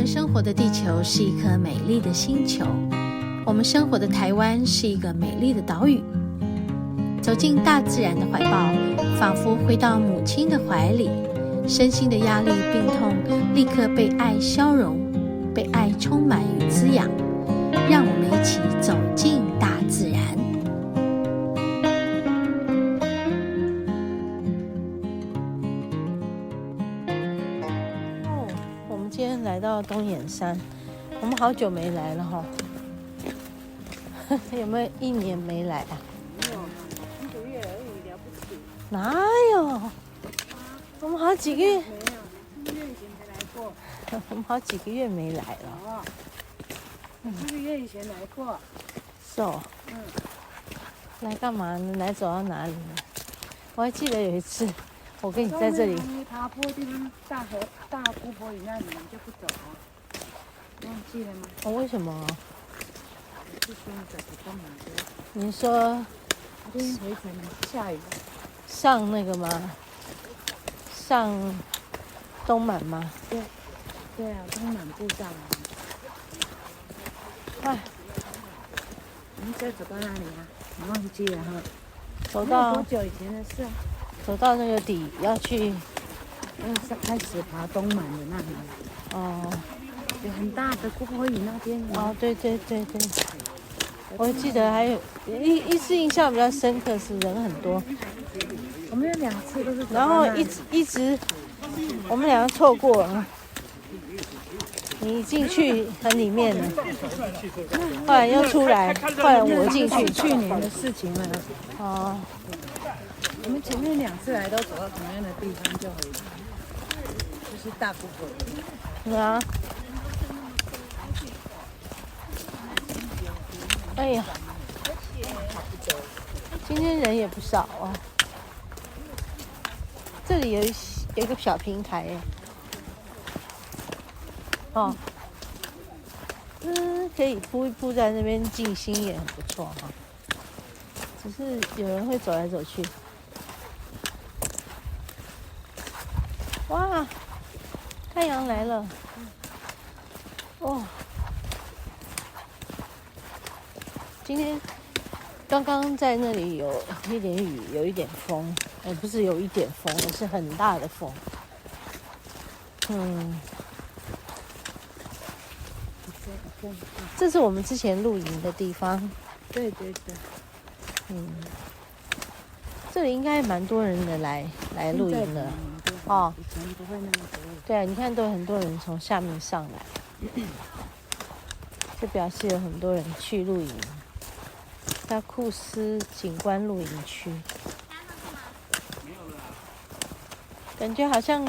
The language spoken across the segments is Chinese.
们生活的地球是一颗美丽的星球，我们生活的台湾是一个美丽的岛屿。走进大自然的怀抱，仿佛回到母亲的怀里，身心的压力、病痛立刻被爱消融，被爱充满与滋养。让我们一起走进大自然。我们今天来到东眼山，我们好久没来了哈。有没有1年没来啊？没有，1个月而已，了不起。哪有？我们好几个月。没有，1个月以前才来过。我们好几个月没来了。哦，1个月以前来过。是哦。来干嘛呢？来走到哪里呢？我还记得有一次，我跟你在这里。爬坡地方大姑婆屿那里，你就不走啊？忘记了吗？哦，为什么？是说你走不动了。你说今天回程下雨。上那个吗？上东满吗？对啊，东满步道啊。哎，我们现在走到哪里啊？你忘记了哈？走到多久以前的事啊？走到那个底要去，开始爬东满的那里。哦。有很大的姑婆屿那边。哦，对。我记得还有一次印象比较深刻是人很多，我们有2次都是走到然后那里一直我们两个错过了，你进去很里面了，后来又出来，后来我进去。去年的事情了。哦，我们前面2次来都走到同样的地方就回来，就是大姑婆屿。啊。哎呀，今天人也不少啊。这里有一个小平台耶。哦，可以铺一铺在那边静心也很不错哈。只是有人会走来走去。哇，太阳来了。哦。今天刚刚在那里有一点雨，有一点风，不是有一点风，而是很大的风。这是我们之前露营的地方。对。这里应该蛮多人的来露营的。哦。以前不会那么多。对啊，你看都有很多人从下面上来，这表示有很多人去露营。叫库斯景观露营区，感觉好像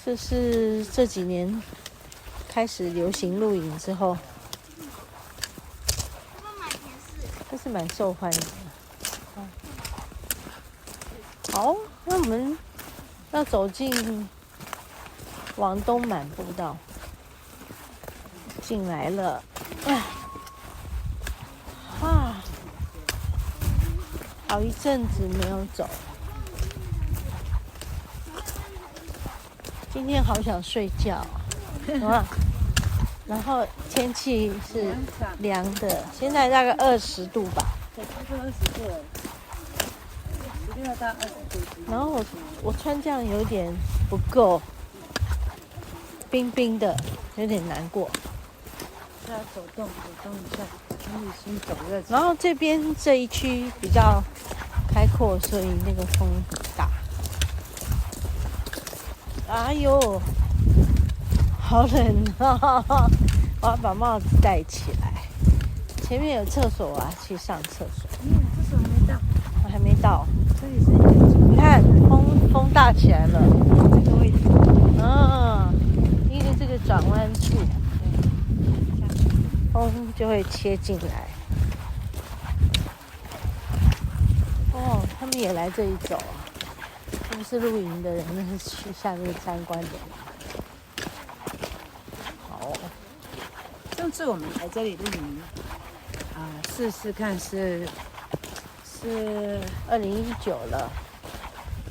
这是这几年开始流行露营之后，还是蛮受欢迎的。好，那我们要走进往东满步道进来了。好一阵子没有走，今天好想睡觉，然后天气是凉的，现在大概20度吧。对，差不多20度，16到20度。然后我穿这样有点不够，冰冰的，有点难过。要走动一下，从你先走热。然后这边这一区比较开阔，所以那个风很大。哎呦，好冷啊！我要把帽子戴起来。前面有厕所啊，去上厕所。厕所还没到。我还没到。这里是你看风大起来了。这个位置。因为这个转弯处，风就会切进来。哦，他们也来这里走啊。不是露营的人，那是去下面参观的。好。上次我们来这里露营，试看是2019了，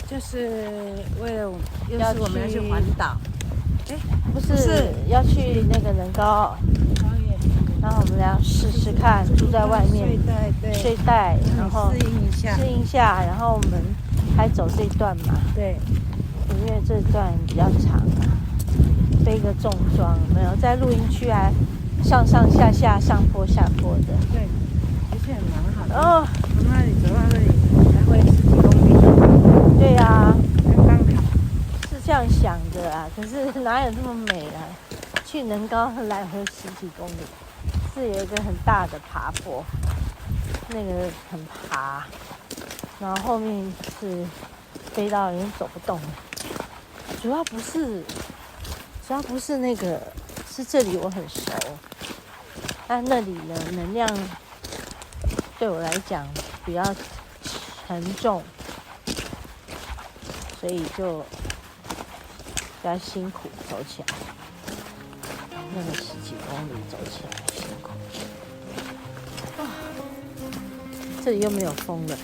就是为了又是我们要去环岛，不是要去那个能高，然后我们俩试试看，住在外面睡袋，然后适应一下，然后我们还走这段嘛，对，因为这段比较长啊，背个重装，没有在露营区还上上下下、上坡下坡的，对，而且蛮好的。哦，从那里走到这里来回10几公里，对呀，刚刚好。是这样想的啊，可是哪有这么美啊？去能高来回10几公里，是有一个很大的爬坡，那个很爬，然后后面是飞到人走不动了。主要不是那个，是这里我很熟，但那里的能量对我来讲比较沉重，所以就比较辛苦走起来。那个10几公里走起来辛苦啊！这里又没有风了。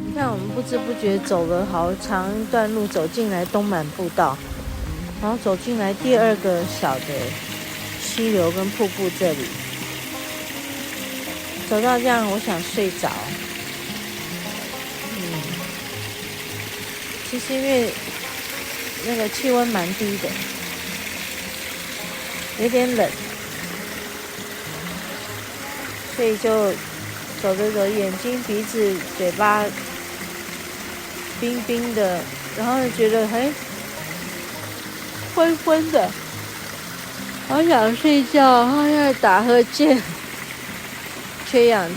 你看，我们不知不觉走了好长一段路，走进来东满步道，然后走进来第2个小的溪流跟瀑布这里，走到这样，我想睡着。其实因为那个气温蛮低的，有点冷，所以就走着走，眼睛、鼻子、嘴巴冰冰的，然后就觉得昏昏的。好想睡觉，好想打呵欠，缺氧。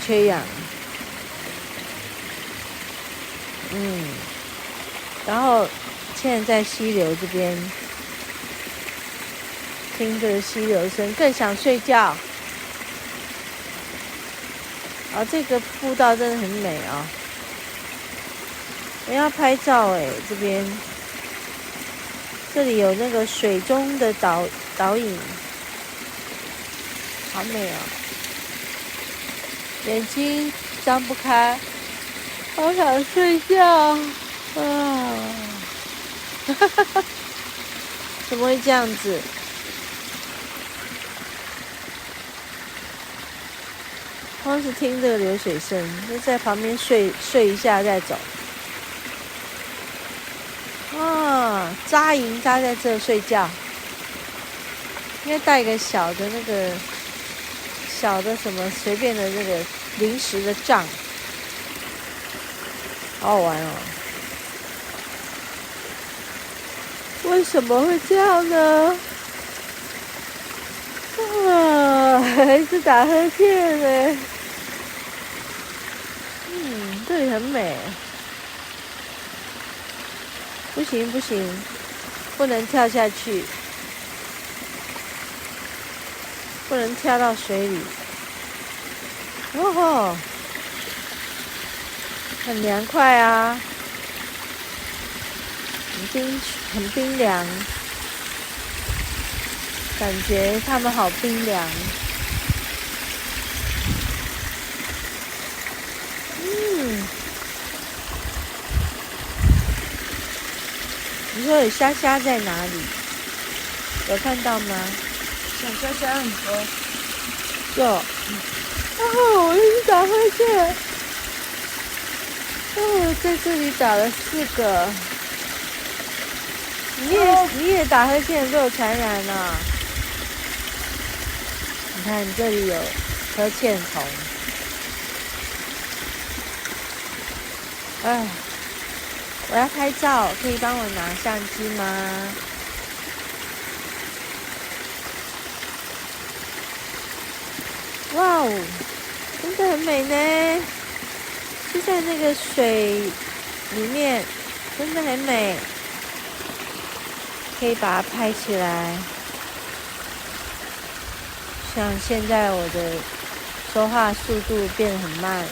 然后现在在溪流这边，听着溪流声，更想睡觉。这个步道真的很美啊！我要拍照这里有那个水中的倒影。好美哦，眼睛张不开，好想睡觉啊！怎么会这样子？光是听这个流水声，就在旁边睡一下再走。扎营扎在这睡觉，应该带一个小的什么随便的那个临时的帐，好好玩哦。为什么会这样呢？还是打呵欠呢。这里很美。不行，不能跳下去，不能跳到水里。很凉快啊，很冰凉，感觉它们好冰凉。你说有虾虾在哪里？有看到吗？小虾虾很多。有。我一直打呵欠。在这里打了4个。你也打呵欠被我传染了。你看这里有呵欠虫。我要拍照，可以帮我拿相机吗？哇哦，真的很美呢！就在那个水里面，真的很美，可以把它拍起来。像现在我的说话速度变得很慢。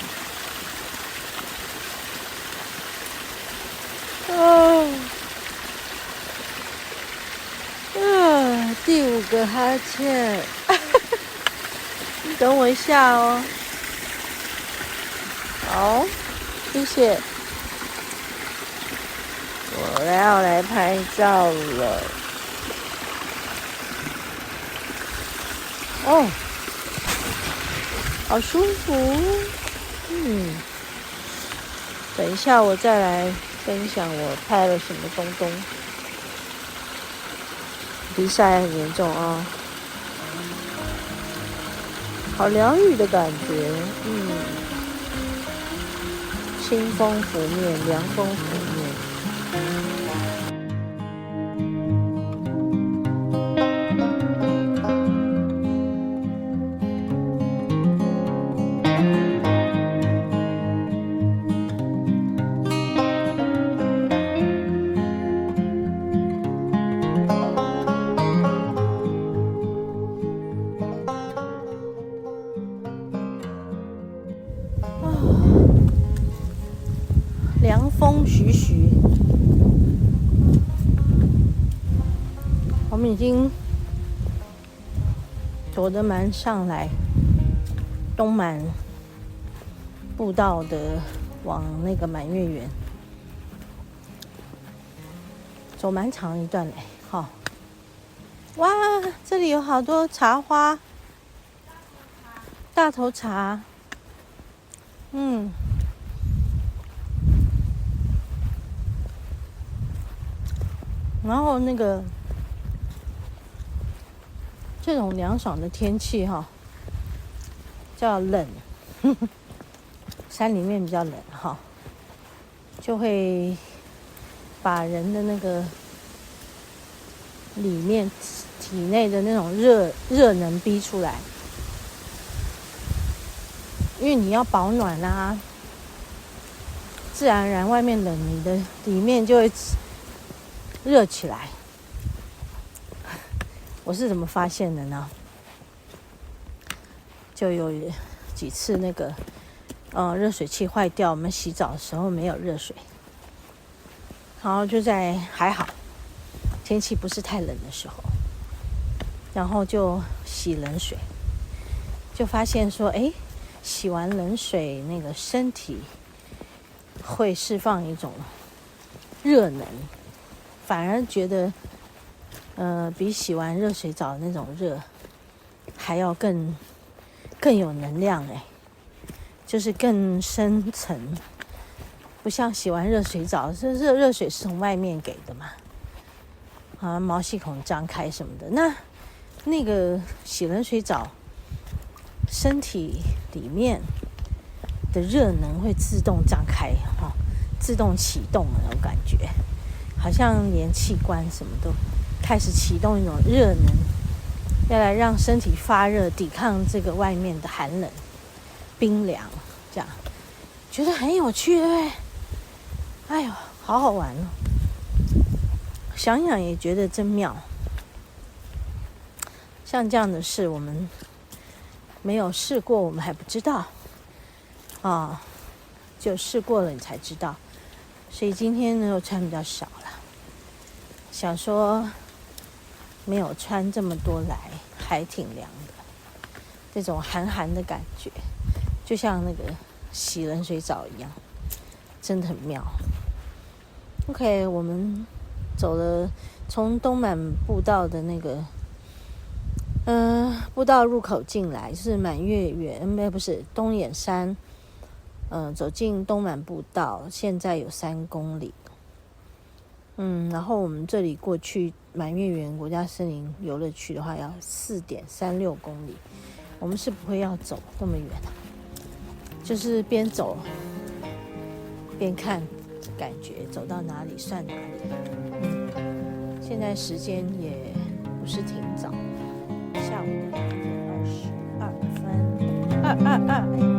第5个哈欠，你等我一下哦。好，谢谢。我要来拍照了。哦，好舒服。等一下我再来分享我拍了什么东东。鼻塞很严重啊，好疗愈的感觉。清风拂面，凉风拂面。凉风徐徐，我们已经走得蛮上来东满步道的，往那个满月园走蛮长一段嘞。好，哇，这里有好多茶花，大头茶，然后那个这种凉爽的天气叫冷，山里面比较冷就会把人的那个里面体内的那种热能逼出来，因为你要保暖啊，自然而然外面冷，你的里面就会热起来。我是怎么发现的呢？就有几次那个热水器坏掉，我们洗澡的时候没有热水，然后就在还好天气不是太冷的时候，然后就洗冷水，就发现说洗完冷水那个身体会释放一种热能，反而觉得比洗完热水澡的那种热还要更有能量就是更深层，不像洗完热水澡，热水是从外面给的嘛，毛细孔张开什么的，那个洗冷水澡，身体里面的热能会自动张开自动启动的那种感觉，好像连器官什么都开始启动一种热能，要来让身体发热，抵抗这个外面的寒冷、冰凉，这样觉得很有趣，对不对？哎呦，好好玩哦！想想也觉得真妙。像这样的事，我们没有试过，我们还不知道就试过了你才知道。所以今天呢，我穿比较少了，想说没有穿这么多来，还挺凉的，这种寒寒的感觉，就像那个洗冷水澡一样，真的很妙。OK， 我们走了从东满步道的那个步道入口进来，就是满月园，不是东眼山，走进东满步道，现在有3公里。然后我们这里过去满月园国家森林游乐区的话，要4.36公里。我们是不会要走那么远就是边走边看，感觉走到哪里算哪里。现在时间也不是挺早，下午2点22分，222。